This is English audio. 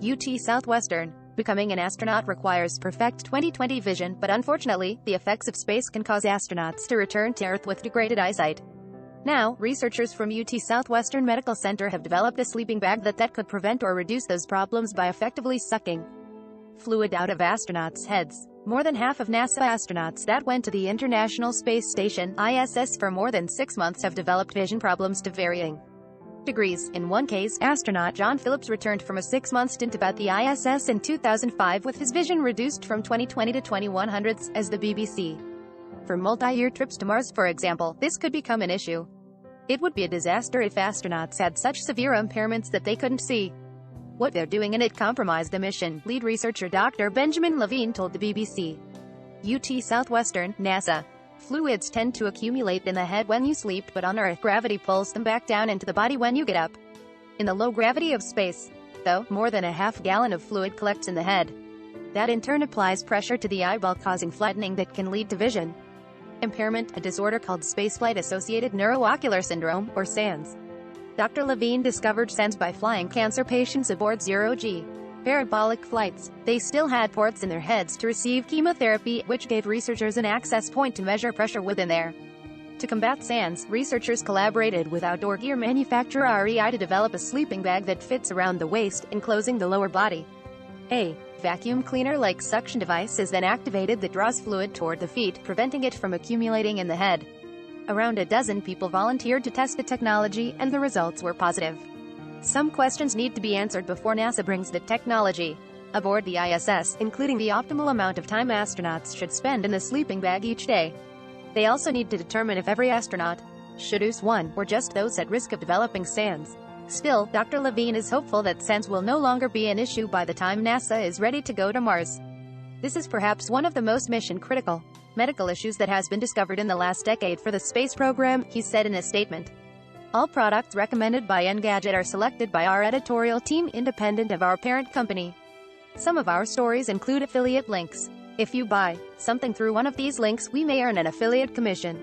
UT Southwestern. Becoming an astronaut requires perfect 20/20 vision, but unfortunately, the effects of space can cause astronauts to return to Earth with degraded eyesight. Now, researchers from UT Southwestern Medical Center have developed a sleeping bag that could prevent or reduce those problems by effectively sucking fluid out of astronauts' heads. More than half of NASA astronauts that went to the International Space Station (ISS) for more than 6 months have developed vision problems to varying degrees. In one case, astronaut John Phillips returned from a 6-month stint at the ISS in 2005 with his vision reduced from 20/20 to 21/100 as the BBC. For multi-year trips to Mars, for example, this could become an issue. It would be a disaster if astronauts had such severe impairments that they couldn't see what they're doing and it compromised the mission, lead researcher Dr. Benjamin Levine told the BBC. UT Southwestern, NASA. Fluids tend to accumulate in the head when you sleep, but on Earth, gravity pulls them back down into the body when you get up. In the low gravity of space, though, more than a half-gallon of fluid collects in the head. That in turn applies pressure to the eyeball, causing flattening that can lead to vision impairment, a disorder called spaceflight-associated neuroocular syndrome, or SANS. Dr. Levine discovered SANS by flying cancer patients aboard zero-G parabolic flights. They still had ports in their heads to receive chemotherapy, which gave researchers an access point to measure pressure within there. To combat SANS, researchers collaborated with outdoor gear manufacturer REI to develop a sleeping bag that fits around the waist, enclosing the lower body. A vacuum cleaner-like suction device is then activated that draws fluid toward the feet, preventing it from accumulating in the head. Around a dozen people volunteered to test the technology, and the results were positive. Some questions need to be answered before NASA brings the technology aboard the ISS, including the optimal amount of time astronauts should spend in the sleeping bag each day. They also need to determine if every astronaut should use one, or just those at risk of developing SANS. Still, Dr. Levine is hopeful that SANS will no longer be an issue by the time NASA is ready to go to Mars. This is perhaps one of the most mission-critical medical issues that has been discovered in the last decade for the space program, he said in a statement. All products recommended by Engadget are selected by our editorial team independent of our parent company. Some of our stories include affiliate links. If you buy something through one of these links, we may earn an affiliate commission.